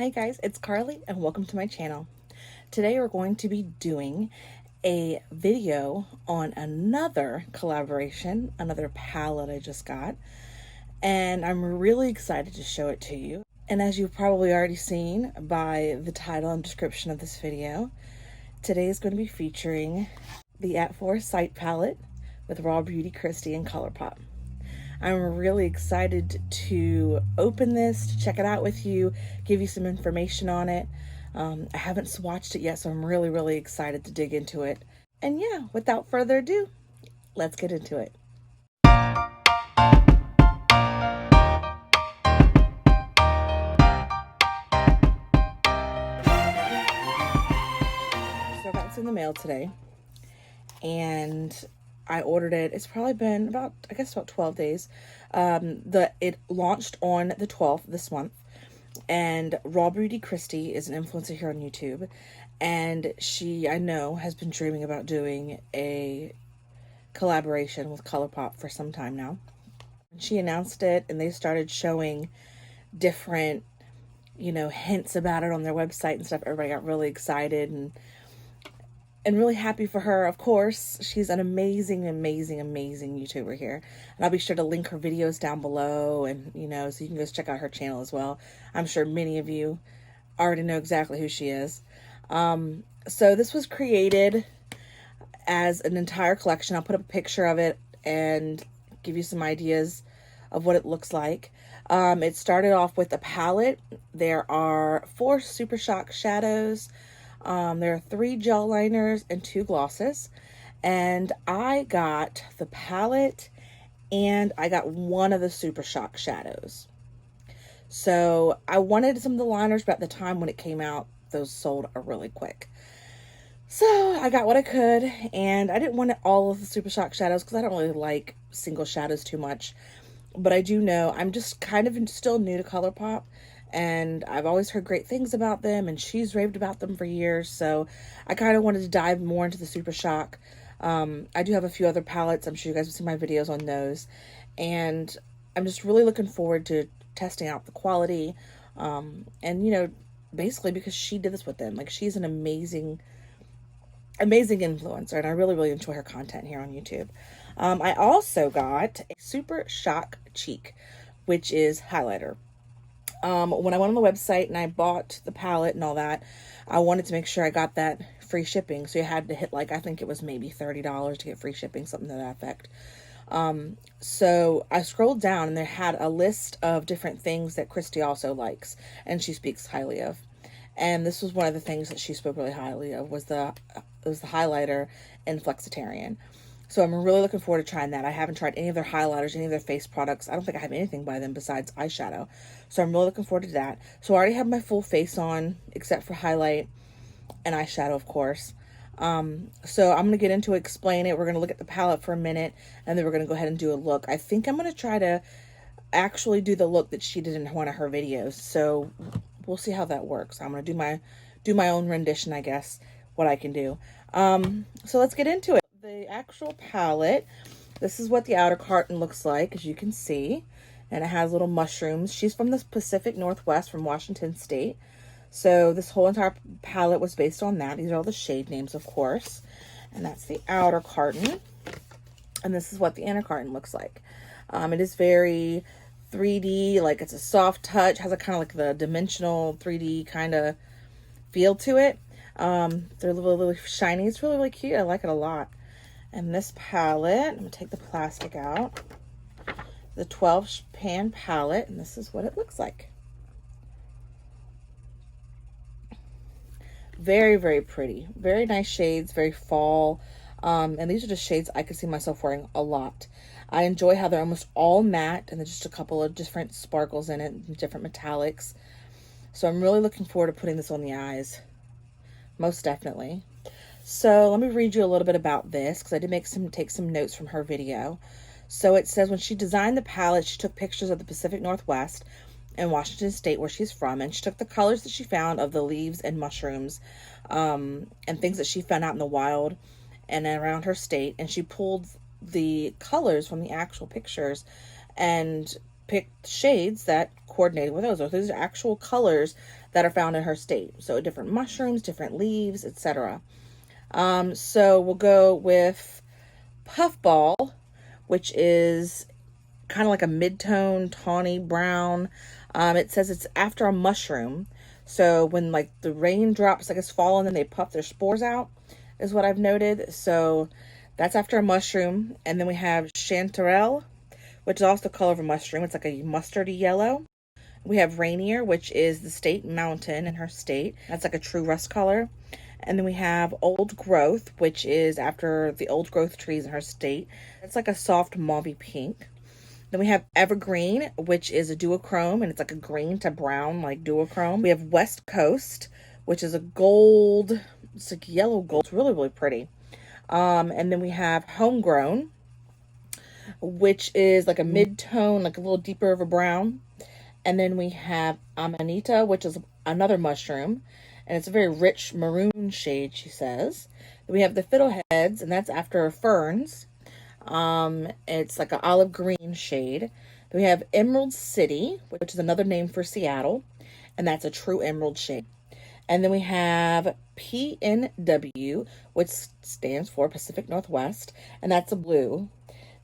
Hi guys, it's Carly and welcome to my channel. Today we're going to be doing a video on another collaboration, another palette I just got, and I'm really excited to show it to you. And as you've probably already seen by the title and description of this video, today is going to be featuring the At Forest Sight palette with Raw Beauty, Kristi, and Colourpop. I'm really excited to open this, to check it out with you, give you some information on it. I haven't swatched it yet, so I'm really excited to dig into it. And yeah, without further ado, let's get into it. So I got this in the mail today, and I ordered it. It's probably been about 12 days. It launched on the 12th this month, and Raw Beauty Kristi is an influencer here on YouTube, and she, I know, has been dreaming about doing a collaboration with Colourpop for some time now. She announced it, and they started showing different, hints about it on their website and stuff. Everybody got really excited and really happy for her. Of course, she's an amazing YouTuber here. And I'll be sure to link her videos down below, and, so you can go check out her channel as well. I'm sure many of you already know exactly who she is. So this was created as an entire collection. I'll put up a picture of it and give you some ideas of what it looks like. It started off with a palette. There are 4 Super Shock shadows. There are 3 gel liners and 2 glosses, and I got the palette and I got one of the Super Shock shadows. So I wanted some of the liners, but at the time when it came out, those sold really quick. So I got what I could, and I didn't want all of the Super Shock shadows because I don't really like single shadows too much. But I do know I'm just kind of still new to Colourpop, and I've always heard great things about them, and she's raved about them for years, so I kind of wanted to dive more into the Super Shock. I do have a few other palettes. I'm sure you guys have seen my videos on those, and I'm just really looking forward to testing out the quality, and basically because she did this with them. Like, she's an amazing influencer, and I really enjoy her content here on YouTube. I also got a Super Shock Cheek, which is highlighter. When I went on the website and I bought the palette and all that, I wanted to make sure I got that free shipping. So you had to hit, like, I think it was maybe $30 to get free shipping, something to that effect. So I scrolled down and they had a list of different things that Kristi also likes and she speaks highly of. And this was one of the things that she spoke really highly of, was the highlighter in Flexitarian. So I'm really looking forward to trying that. I haven't tried any of their highlighters, any of their face products. I don't think I have anything by them besides eyeshadow. So I'm really looking forward to that. So I already have my full face on, except for highlight and eyeshadow, of course. So I'm going to get into it, explain it. We're going to look at the palette for a minute, and then we're going to go ahead and do a look. I think I'm going to try to actually do the look that she did in one of her videos. So we'll see how that works. I'm going to do my own rendition, I guess, what I can do. So let's get into it. The actual palette, this is what the outer carton looks like, as you can see, and it has little mushrooms. She's from the Pacific Northwest, from Washington State, so this whole entire palette was based on that. These are all the shade names, of course, and that's the outer carton, and this is what the inner carton looks like. It is very 3D, like it's a soft touch, has a kind of like the dimensional 3D kind of feel to it. They're really shiny. It's really cute. I like it a lot. And this palette, I'm going to take the plastic out, the 12 pan palette, and this is what it looks like. Very pretty. Very nice shades, very fall. And these are just shades I could see myself wearing a lot. I enjoy how they're almost all matte, and there's just a couple of different sparkles in it, different metallics. So I'm really looking forward to putting this on the eyes. Most definitely. So let me read you a little bit about this, because I did take some notes from her video. So it says, when she designed the palette, she took pictures of the Pacific Northwest and Washington State, where she's from, and she took the colors that she found of the leaves and mushrooms, and things that she found out in the wild and around her state, and she pulled the colors from the actual pictures and picked shades that coordinated with those. So these are actual colors that are found in her state. So different mushrooms, different leaves, etc. So we'll go with Puffball, which is kind of like a mid-tone tawny brown. It says it's after a mushroom. So when like the raindrops, I guess, fall and then they puff their spores out is what I've noted. So that's after a mushroom. And then we have Chanterelle, which is also the color of a mushroom. It's like a mustardy yellow. We have Rainier, which is the state mountain in her state. That's like a true rust color. And then we have Old Growth, which is after the old growth trees in her state. It's like a soft mauve pink. Then we have Evergreen, which is a duochrome, and it's like a green to brown, like duochrome. We have West Coast, which is a gold, it's like yellow gold. It's really, really pretty. And then we have Homegrown, which is like a mid-tone, like a little deeper of a brown. And then we have Amanita, which is another mushroom, and it's a very rich maroon shade, she says. Then we have the Fiddleheads, and that's after Ferns. It's like an olive green shade. Then we have Emerald City, which is another name for Seattle, and that's a true emerald shade. And then we have PNW, which stands for Pacific Northwest, and that's a blue.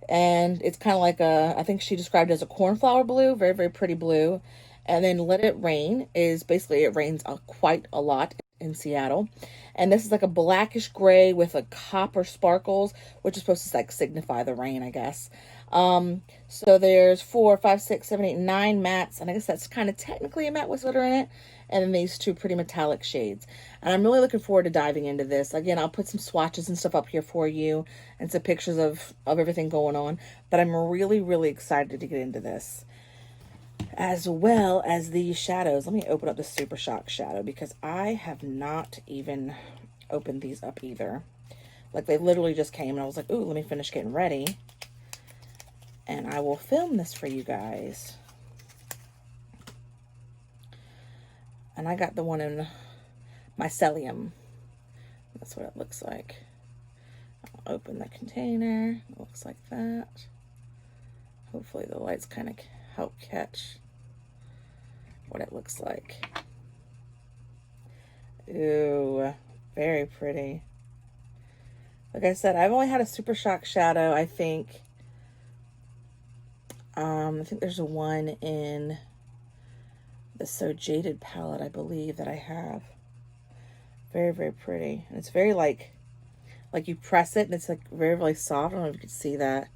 And it's kind of like I think she described it as a cornflower blue, very, very pretty blue. And then Let It Rain is basically, it rains quite a lot in Seattle. And this is like a blackish gray with a copper sparkles, which is supposed to like signify the rain, I guess. So there's 4, 5, 6, 7, 8, 9 mattes, and I guess that's kind of technically a matte with glitter in it. And then these two pretty metallic shades. And I'm really looking forward to diving into this. Again, I'll put some swatches and stuff up here for you and some pictures of everything going on. But I'm really, really excited to get into this. As well as these shadows. Let me open up the Super Shock shadow because I have not even opened these up either. Like they literally just came and I was like, ooh, let me finish getting ready. And I will film this for you guys. And I got the one in Mycelium. That's what it looks like. I'll open the container. It looks like that. Hopefully the lights kind of help catch what it looks like. Ooh, very pretty. Like I said, I've only had a Super Shock shadow, I think. I think there's one in the So Jaded palette, I believe, that I have. Very, very pretty. And it's very like you press it and it's like very, really soft. I don't know if you can see that.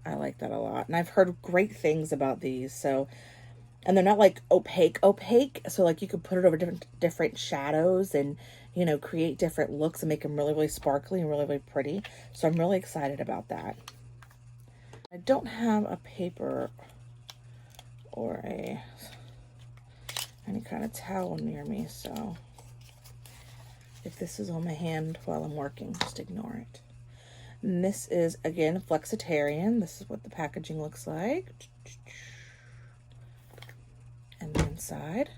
I like that a lot. And I've heard great things about these. So, and they're not like opaque. So like you could put it over different shadows and, you know, create different looks and make them really, really sparkly and really, really pretty. So I'm really excited about that. I don't have a paper or any kind of towel near me, so if this is on my hand while I'm working, just ignore it. And this is, again, Flexitarian. This is what the packaging looks like. And the inside.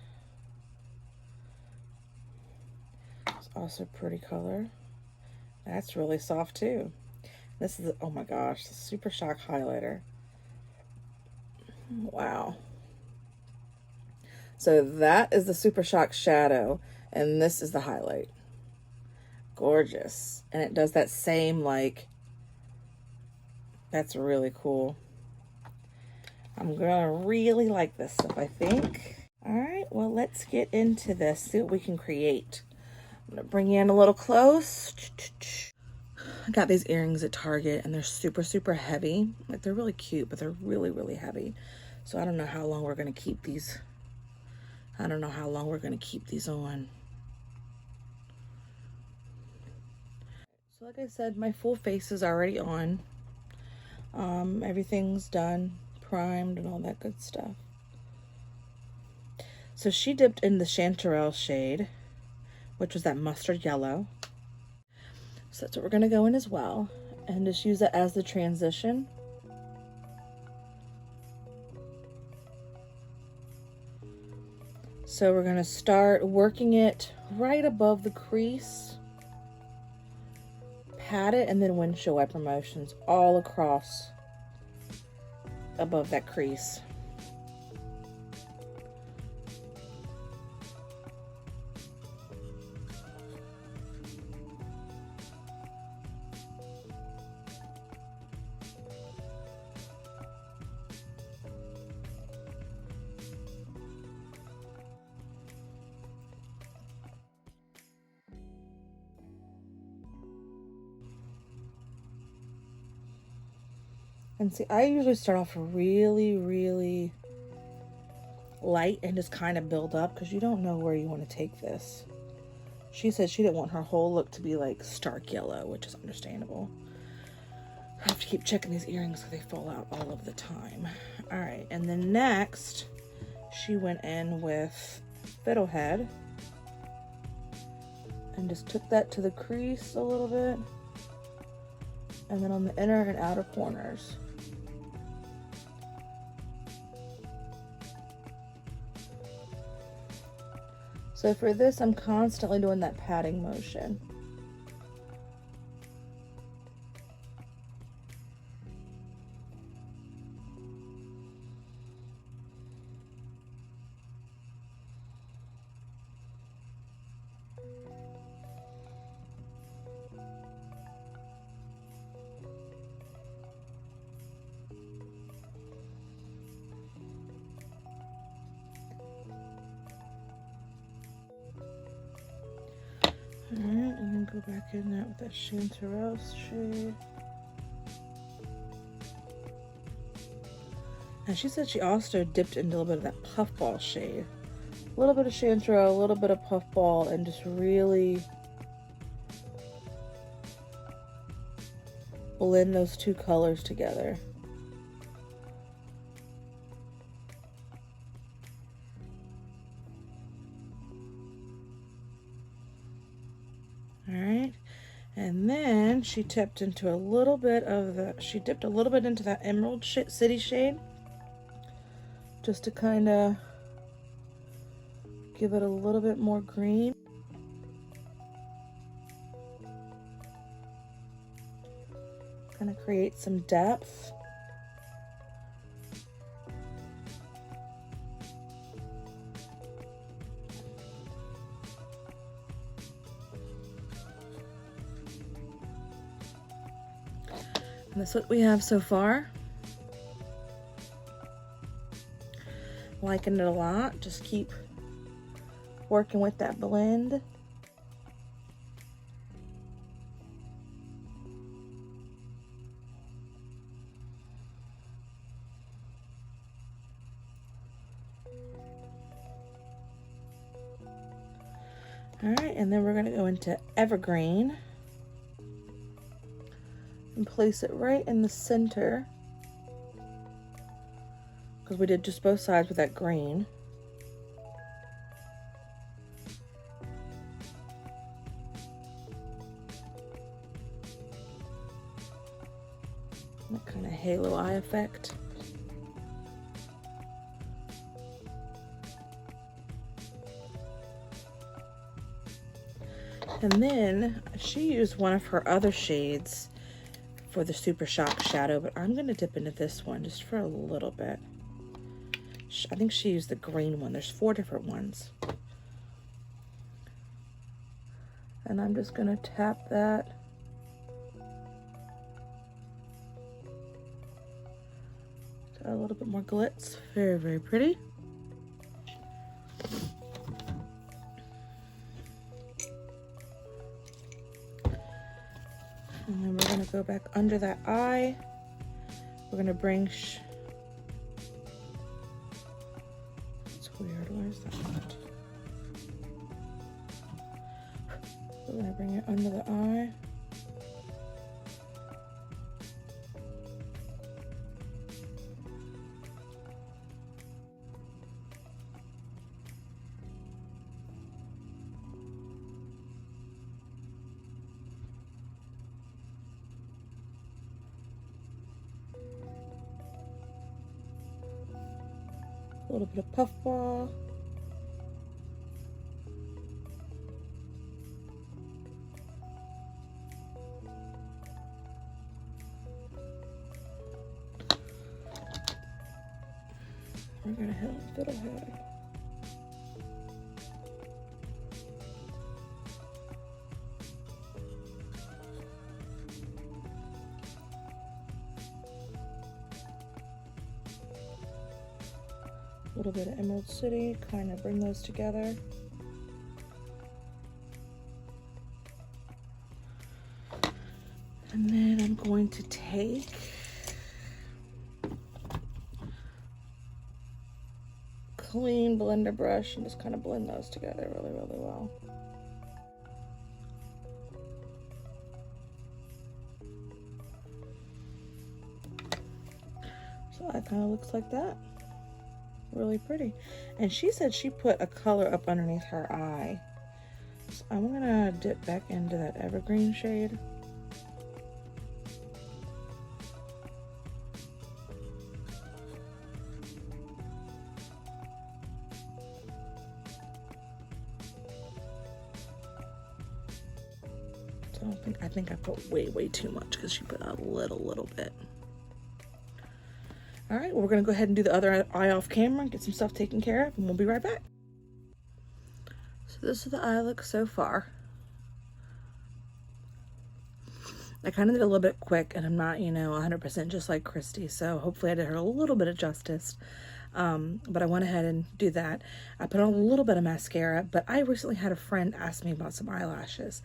It's also a pretty color. That's really soft too. This is, oh my gosh, the Super Shock highlighter. Wow. So that is the Super Shock shadow, and this is the highlight. Gorgeous. And it does that same, like, that's really cool. I'm gonna really like this stuff, I think. All right, well, let's get into this, see what we can create. I'm gonna bring you in a little close. I got these earrings at Target, and they're super, super heavy. Like, they're really cute, but they're really, really heavy. So I don't know how long we're gonna keep these. I don't know how long we're gonna keep these on. So like I said, my full face is already on. Everything's done, primed, and all that good stuff. So she dipped in the Chanterelle shade, which was that mustard yellow. So that's what we're gonna go in as well, and just use it as the transition. So we're gonna start working it right above the crease, pat it, and then windshield wiper motions all across above that crease. And see, I usually start off really, really light and just kind of build up because you don't know where you want to take this. She said she didn't want her whole look to be like stark yellow, which is understandable. I have to keep checking these earrings because they fall out all of the time. All right, and then next, she went in with Fiddlehead and just took that to the crease a little bit, and then on the inner and outer corners. So for this, I'm constantly doing that patting motion. Alright, and then go back in that with that Chanterelle shade. And she said she also dipped into a little bit of that Puffball shade. A little bit of Chanterelle, a little bit of Puffball, and just really blend those two colors together. Alright, and then she dipped into a little bit of into that Emerald City shade, just to kind of give it a little bit more green. Kind of create some depth. And that's what we have so far. Liking it a lot. Just keep working with that blend. All right, and then we're going to go into Evergreen and place it right in the center, because we did just both sides with that green. That kind of halo eye effect. And then she used one of her other shades for the Super Shock Shadow, but I'm going to dip into this one just for a little bit. I think she used the green one. There's 4 different ones. And I'm just going to tap that. Got a little bit more glitz. Very, very pretty. And then we're going to go back under that eye. We're going to bring... It's weird. Where's that at? We're going to bring it under the eye. A little bit of Puffball. We're gonna hit a little high. A little bit of Emerald City, kind of bring those together. And then I'm going to take clean blender brush and just kind of blend those together really, really well. So that kind of looks like that. Really pretty. And she said she put a color up underneath her eye. So I'm gonna dip back into that evergreen shade. So I think I put way too much because she put a little bit. All right, well, we're gonna go ahead and do the other eye off camera, get some stuff taken care of, and we'll be right back. So this is the eye look so far. I kind of did a little bit quick, and I'm not, 100% just like Kristi, so hopefully I did her a little bit of justice. But I went ahead and do that. I put on a little bit of mascara, but I recently had a friend ask me about some eyelashes,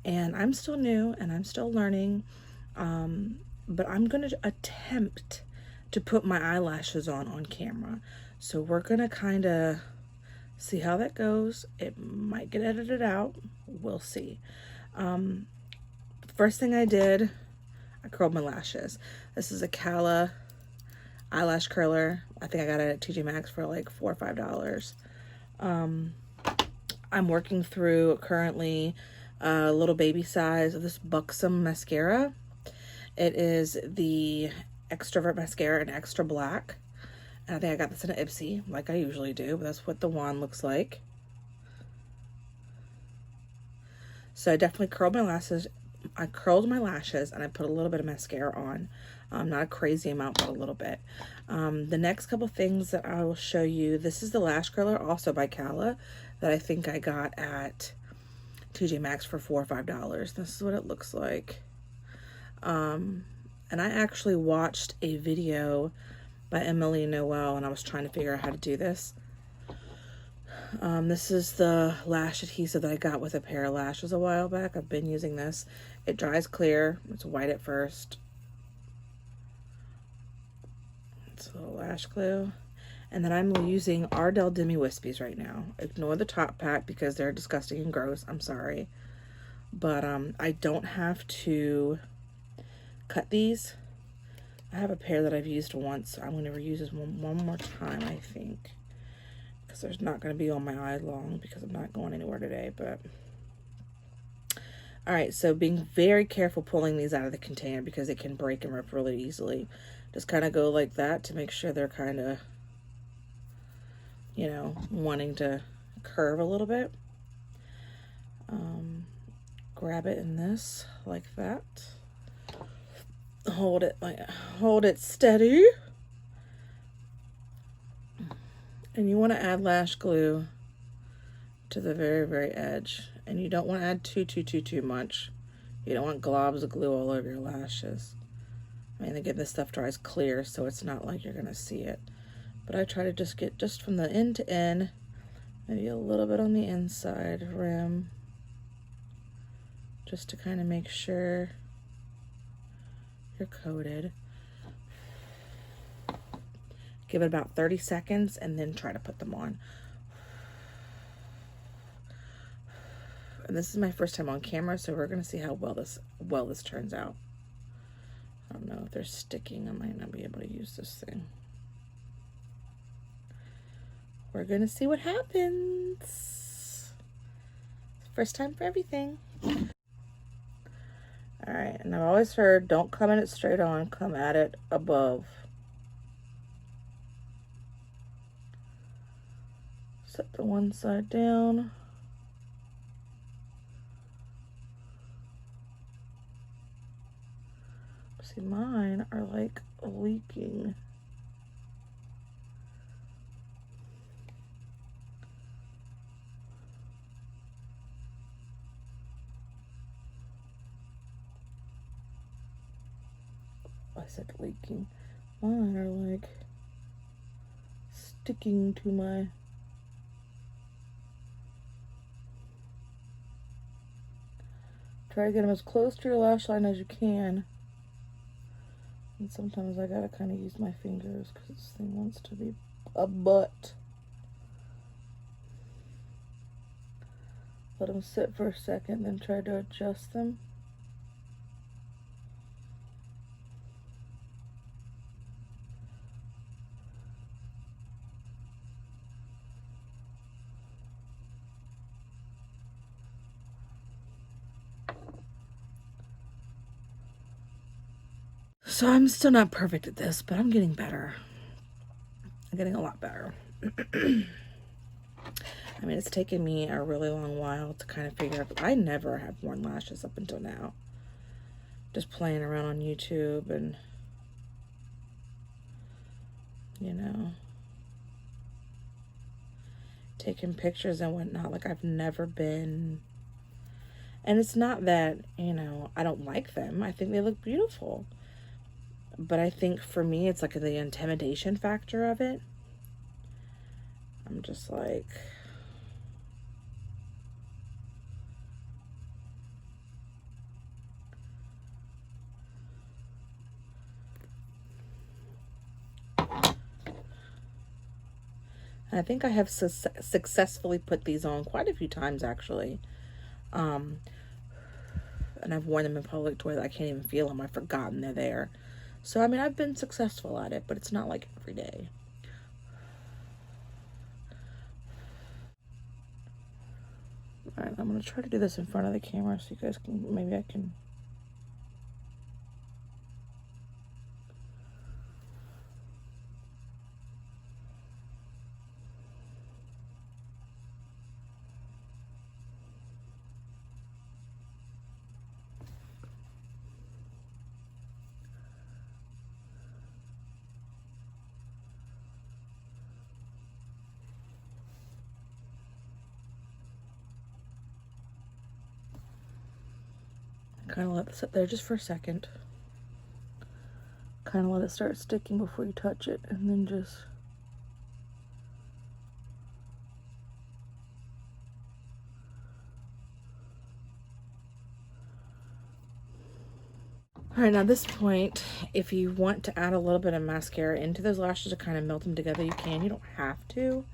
and I'm still new and I'm still learning, but I'm gonna attempt to put my eyelashes on camera. So we're gonna kind of see how that goes. It might get edited out, we'll see. First thing I did, I curled my lashes. This is a Cala eyelash curler. I think I got it at TJ Maxx for like $4 or $5. I'm working through currently a little baby size of this Buxom mascara. It is the Extrovert mascara in extra black. And I think I got this in an Ipsy, like I usually do, but that's what the wand looks like. So I definitely curled my lashes. I curled my lashes and I put a little bit of mascara on. Not a crazy amount, but a little bit. The next couple things that I will show you, this is the lash curler, also by Cala, that I think I got at TJ Maxx for $4 or $5. This is what it looks like. And I actually watched a video by Emily Noel, and I was trying to figure out how to do this. This is the lash adhesive that I got with a pair of lashes a while back. I've been using this. It dries clear. It's white at first. It's a little lash glue. And then I'm using Ardell Demi Wispies right now. Ignore the top pack because they're disgusting and gross. I'm sorry. But I don't have to cut these. I have a pair that I've used once. So I'm going to reuse this one more time, I think. Because there's not going to be on my eye long because I'm not going anywhere today. But alright, so being very careful pulling these out of the container because it can break and rip really easily. Just kind of go like that to make sure they're kind of, wanting to curve a little bit. Grab it in this like that. Hold it steady. And you want to add lash glue to the very edge. And you don't want to add too much. You don't want globs of glue all over your lashes. I mean, again, this stuff dries clear, so it's not like you're going to see it. But I try to just get just from the end to end, maybe a little bit on the inside rim, just to kind of make sure you're coated. Give it about 30 seconds and then try to put them on. And this is my first time on camera, so we're gonna see how well this turns out. I don't know if they're sticking. I might not be able to use this thing. We're gonna see what happens. First time for everything. All right, and I've always heard, don't come at it straight on, come at it above. Set the one side down. See, mine are like leaking. I said leaking. Mine are like sticking to my... Try to get them as close to your lash line as you can. And sometimes I gotta kind of use my fingers because this thing wants to be a butt. Let them sit for a second, then try to adjust them. So I'm still not perfect at this, but I'm getting better. I'm getting a lot better. I mean, it's taken me a really long while to kind of figure out. I never have worn lashes up until now. Just playing around on YouTube and, you know, taking pictures and whatnot. Like, I've never been... And it's not that, you know, I don't like them. I think they look beautiful. But I think for me, it's like the intimidation factor of it. I'm just like... I think I have successfully put these on quite a few times, actually. And I've worn them in public to where I can't even feel them. I've forgotten they're there. So, I mean, I've been successful at it, but it's not like every day. Alright, I'm going to try to do this in front of the camera so you guys can, maybe I can... Kind of let this sit there just for a second. Kind of let it start sticking before you touch it, and then just... Alright, now at this point, if you want to add a little bit of mascara into those lashes to kind of melt them together, you can. You don't have to.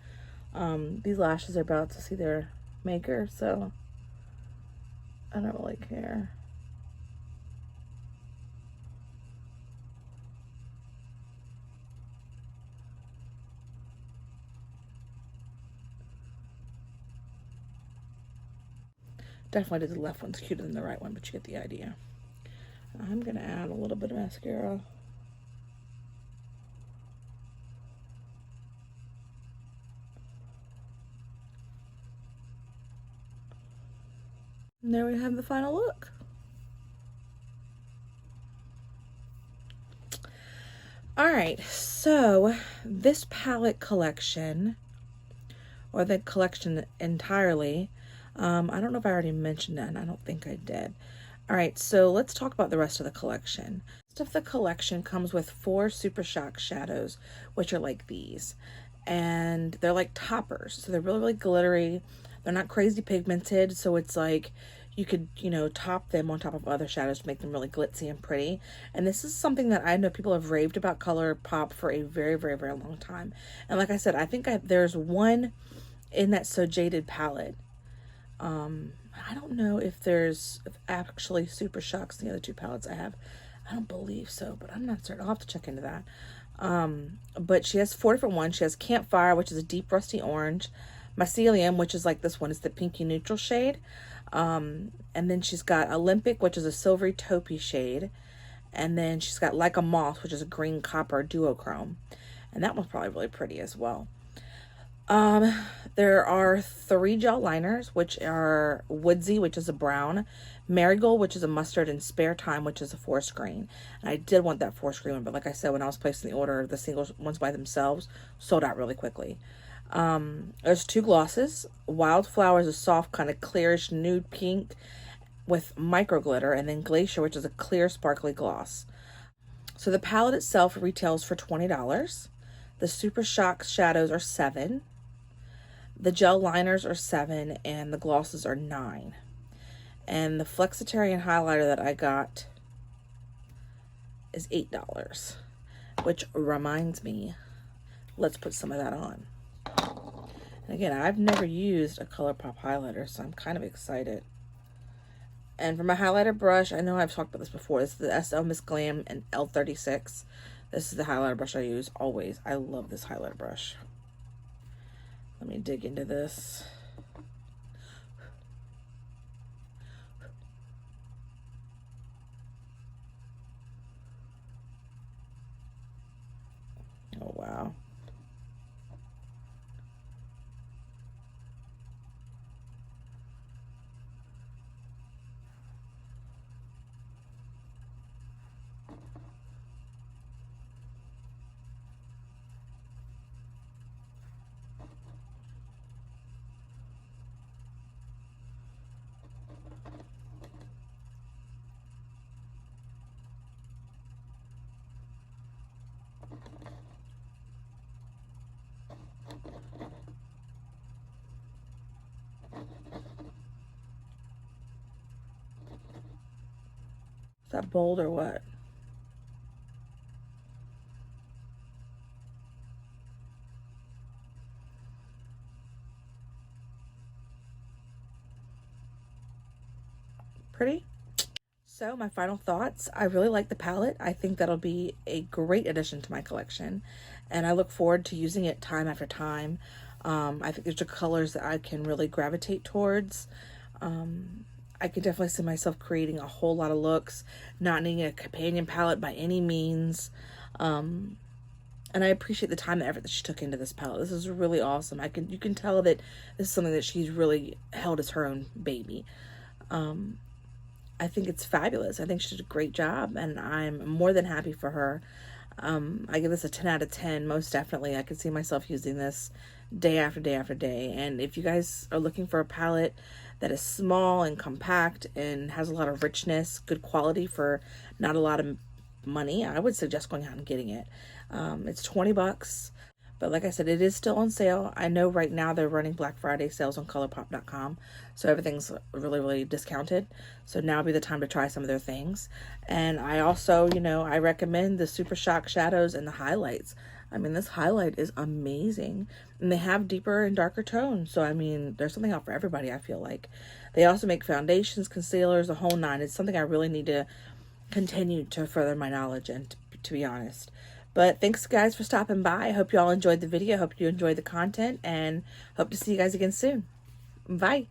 These lashes are about to see their maker, so I don't really care. Definitely the left one's cuter than the right one, but you get the idea. I'm gonna add a little bit of mascara. And there we have the final look. Alright, so this palette collection, or the collection entirely, I don't know if I already mentioned that, and I don't think I did. Alright, so let's talk about the rest of the collection. The rest of the collection comes with 4 Super Shock shadows, which are like these. And they're like toppers, so they're really, really glittery. They're not crazy pigmented, so it's like you could, you know, top them on top of other shadows to make them really glitzy and pretty. And this is something that I know people have raved about Colourpop for a very, very, very long time. And like I said, I think there's one in that So Jaded palette. I don't know if actually Super Shocks in the other 2 palettes I have. I don't believe so, but I'm not certain. I'll have to check into that. But she has 4 different ones. She has Campfire, which is a deep rusty orange. Mycelium, which is like this one, is the pinky neutral shade. And then she's got Olympic, which is a silvery taupey shade. And then she's got Like a Moth, which is a green copper duochrome. And that one's probably really pretty as well. There are 3 gel liners, which are Woodsy, which is a brown, Marigold, which is a mustard, and Spare Time, which is a forest green. And I did want that forest green one, but like I said, when I was placing the order, the single ones by themselves sold out really quickly. There's 2 glosses. Wildflower is a soft, kind of clearish nude pink with micro glitter, and then Glacier, which is a clear, sparkly gloss. So the palette itself retails for $20. The Super Shock shadows are $7. The gel liners are $7, and the glosses are $9. And the Flexitarian highlighter that I got is $8. Which reminds me, let's put some of that on. And again, I've never used a Colourpop highlighter, so I'm kind of excited. And for my highlighter brush, I know I've talked about this before. This is the SL Miss Glam and L36. This is the highlighter brush I use always. I love this highlighter brush. Let me dig into this. Oh, wow. Is that bold or what? Pretty? So my final thoughts, I really like the palette. I think that'll be a great addition to my collection, and I look forward to using it time after time. I think there's colors that I can really gravitate towards. I can definitely see myself creating a whole lot of looks, not needing a companion palette by any means. And I appreciate the time and effort that she took into this palette. This is really awesome. You can tell that this is something that she's really held as her own baby. I think it's fabulous. I think she did a great job, and I'm more than happy for her. I give this a 10 out of 10, most definitely. I could see myself using this day after day after day. And if you guys are looking for a palette that is small and compact and has a lot of richness, good quality for not a lot of money, I would suggest going out and getting it. It's $20. But like I said, it is still on sale. I know right now they're running Black Friday sales on Colourpop.com. So everything's really, really discounted. So now would be the time to try some of their things. And I also, I recommend the Super Shock shadows and the highlights. I mean, this highlight is amazing. And they have deeper and darker tones. So, I mean, there's something out for everybody, I feel like. They also make foundations, concealers, the whole nine. It's something I really need to continue to further my knowledge and to be honest. But thanks guys for stopping by. I hope you all enjoyed the video. I hope you enjoyed the content, and hope to see you guys again soon. Bye.